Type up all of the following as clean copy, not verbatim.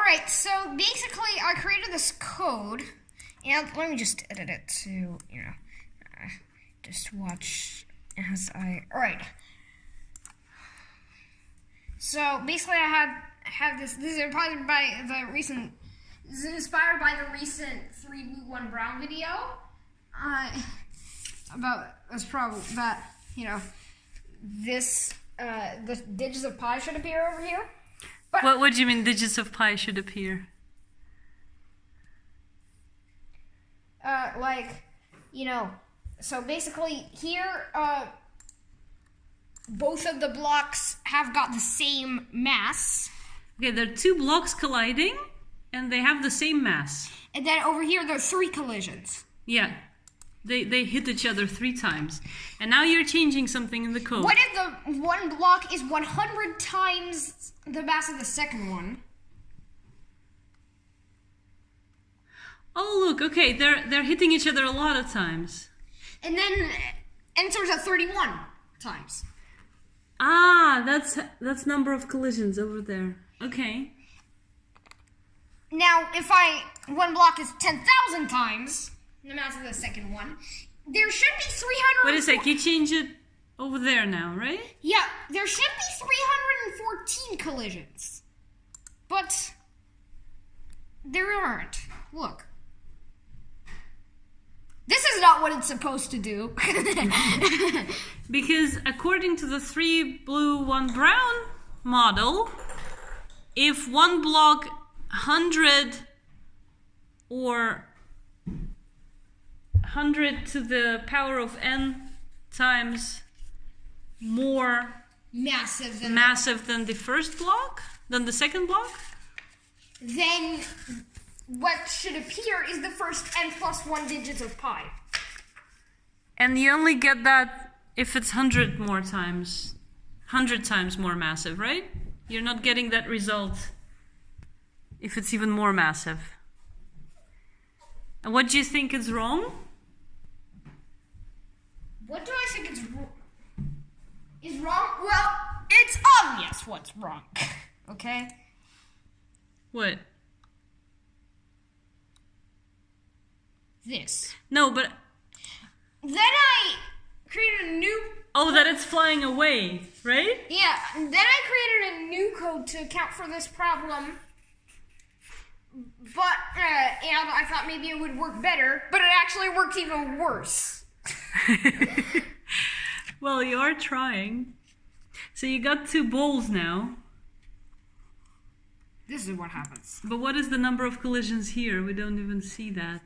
Alright, so basically I created this code, and let me just edit it to, you know, just watch as alright. So basically I have this is inspired by the recent 3 blue 1 brown video. You know, this the digits of pi should appear over here. But what do you mean digits of pi should appear? Like, you know, so basically here, both of the blocks have got the same mass. Okay, there are 2 blocks colliding, and they have the same mass. And then over here, there are 3 collisions. Yeah, they hit each other 3 times. And now you're changing something in the code. What if the one block is 100 times the mass of the second one? Oh, look, okay, they're hitting each other a lot of times. And then enters at 31 times. Ah, that's number of collisions over there. Okay. Now, if one block is 10,000 times the mass of the second one, there should be 300. Wait a sec, you change it over there now, right? Yeah, there should be 314 collisions. But there aren't. Look. This is not what it's supposed to do. Because according to the 3 blue 1 brown model, if one block 100 or 100 to the power of n times more massive than the first block, than the second block, then what should appear is the first n plus 1 digits of pi. And you only get that if it's 100 times more massive, right? You're not getting that result if it's even more massive. And what do you think is wrong? What do I think is wrong? Well, it's obvious what's wrong. Okay? What? This. No, but... Then I created a new... Oh, that it's flying away, right? Yeah, then I created a new code to account for this problem. But, and I thought maybe it would work better, but it actually worked even worse. Well, you are trying. So you got 2 balls now. This is what happens. But what is the number of collisions here? We don't even see that.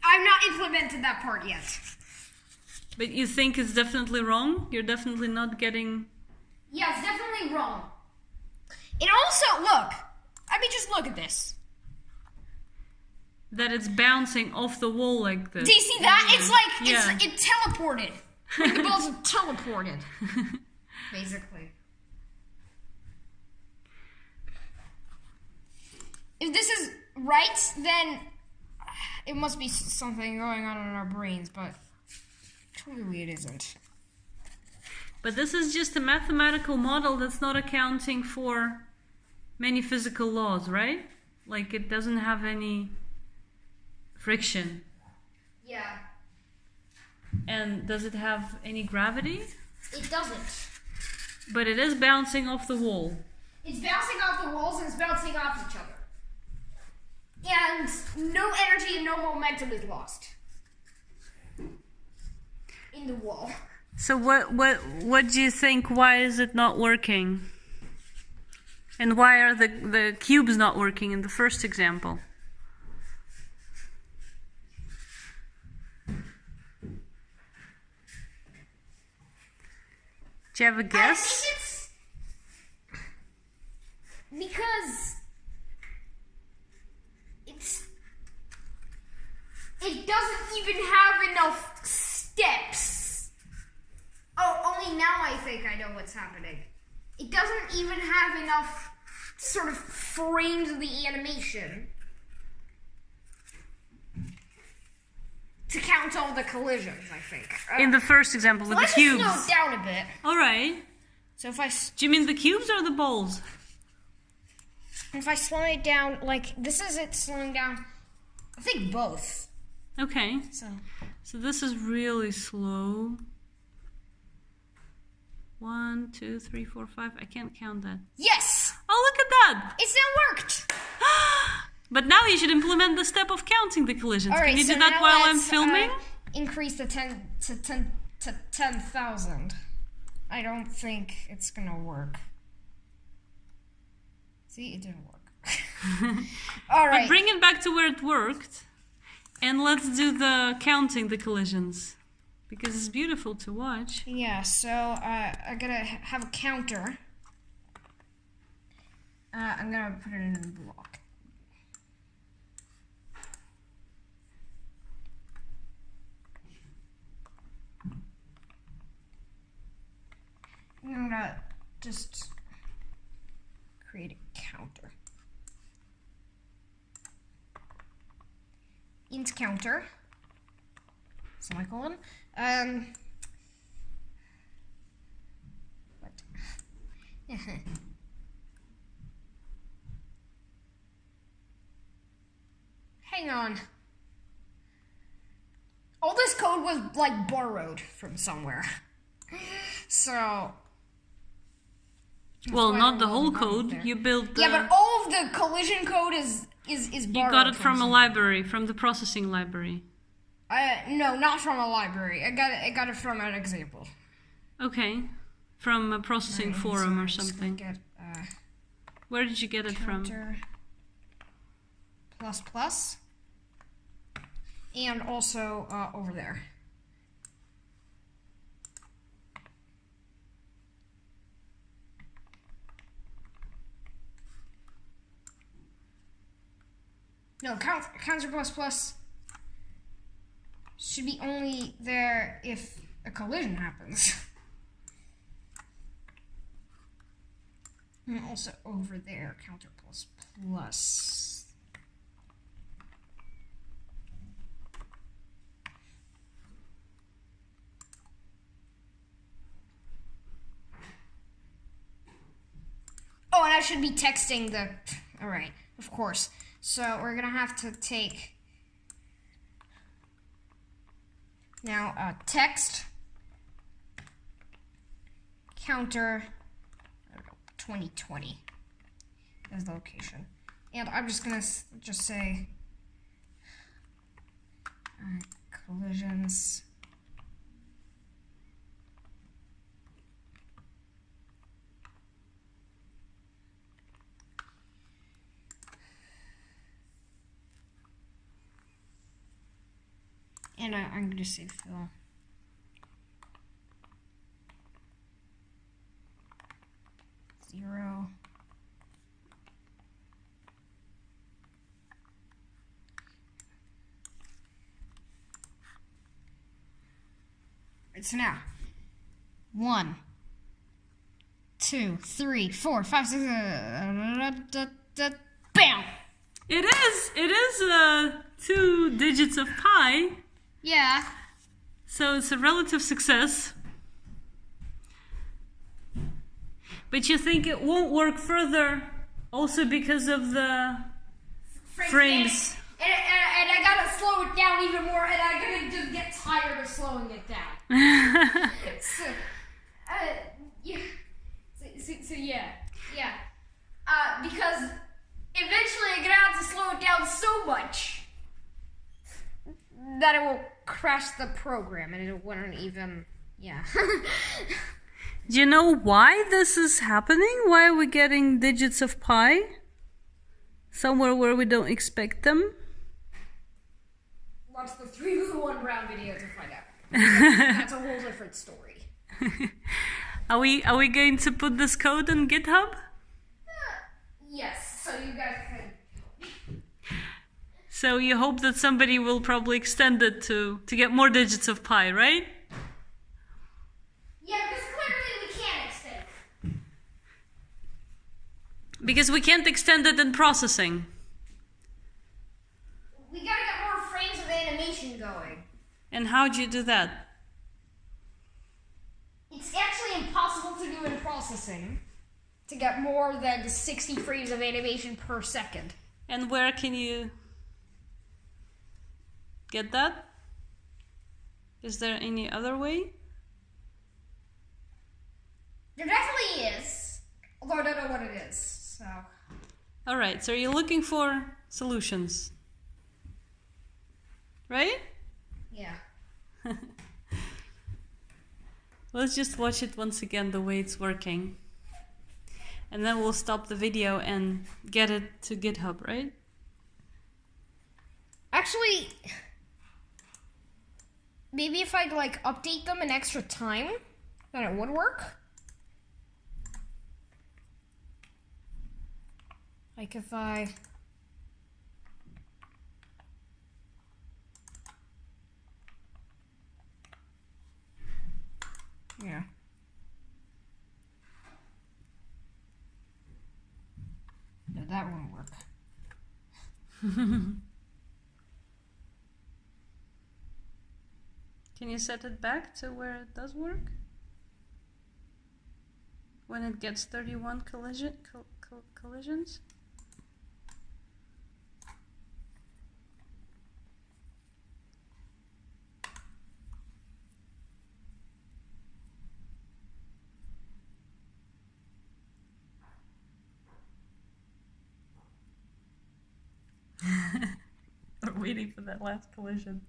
I've not implemented that part yet. But you think it's definitely wrong? You're definitely not getting... Yeah, it's definitely wrong. And also, look. I mean, just look at this. That it's bouncing off the wall like this. Do you see that? It's like, Yeah. it teleported. Like the balls are teleported. Basically. If this is right, then it must be something going on in our brains, but clearly it isn't. But this is just a mathematical model that's not accounting for many physical laws, right? Like it doesn't have any friction. Yeah. And does it have any gravity? It doesn't. But it is bouncing off the wall. It's bouncing off the walls and it's bouncing off each other. And no energy and no momentum is lost in the wall. So what do you think? Why is it not working? And why are the cubes not working in the first example? Do you have a guess? I think it's because it doesn't even have enough steps. Oh, only now I think I know what's happening. It doesn't even have enough sort of frames of the animation to count all the collisions, I think. In the first example with the cubes. Let's just slow it down a bit. All right. So if I... Do you mean the cubes or the balls? If I slow it down, like, this is it slowing down. I think both. Okay. So this is really slow. 1, 2, 3, 4, 5. I can't count that. yes! Oh, look at that! It's now worked! But now you should implement the step of counting the collisions. All right, Can you so do that now while I'm let's, filming? Increase the 10,000. I don't think it's gonna work. See, it didn't work. All right. But bring it back to where it worked. And let's do the counting the collisions. Because it's beautiful to watch. Yeah, so I gotta have a counter. I'm gonna put it in a block. I'm gonna just create a counter. Int counter. Semicolon. What? Hang on. All this code was like borrowed from somewhere. So. Well, why not the there whole wasn't one code. there. You built the... Yeah, but all of the collision code is borrowed. You got it from a somewhere. library, from the processing library. No, not from a library. I got it from an example. Okay. From a processing Alright, forum so or I'm just something. gonna get, Where did you get it from? counter plus plus, and also over there. No, counter plus plus should be only there if a collision happens. And also over there, counter plus plus. Oh, and I should be texting the... Alright, of course. So we're gonna have to take... Now, text... Counter... 2020 as the location. And I'm just gonna just say... collisions... And I'm going to say fill. Zero. It's now. 1, 2, 3, 4, 5, 6, bam! It is 2 digits of pi. Yeah. So it's a relative success. But you think it won't work further also because of the frames? And I gotta slow it down even more, and I'm gonna just get tired of slowing it down. So, yeah. So yeah. Because eventually I'm gonna have to slow it down so much that it will crash the program, and it wouldn't even, yeah. Do you know why this is happening? Why are we getting digits of pi? Somewhere where we don't expect them? Watch the 3 Blue 1 Brown video to find out. That's a whole different story. Are we going to put this code on GitHub? Yes, so you guys can... So you hope that somebody will probably extend it to get more digits of pi, right? Yeah, because clearly we can't extend it. Because we can't extend it in processing. We gotta get more frames of animation going. And how do you do that? It's actually impossible to do in processing. to get more than 60 frames of animation per second. And where can you get that? Is there any other way? There definitely is, although I don't know what it is, so... Alright, so you're looking for solutions, right? Yeah. Let's just watch it once again the way it's working. And then we'll stop the video and get it to GitHub, right? Actually, maybe if I'd like update them an extra time, then it would work. Like if I... Yeah. No, that won't work. Can you set it back to where it does work? When it gets 31 collisions? We're waiting for that last collision.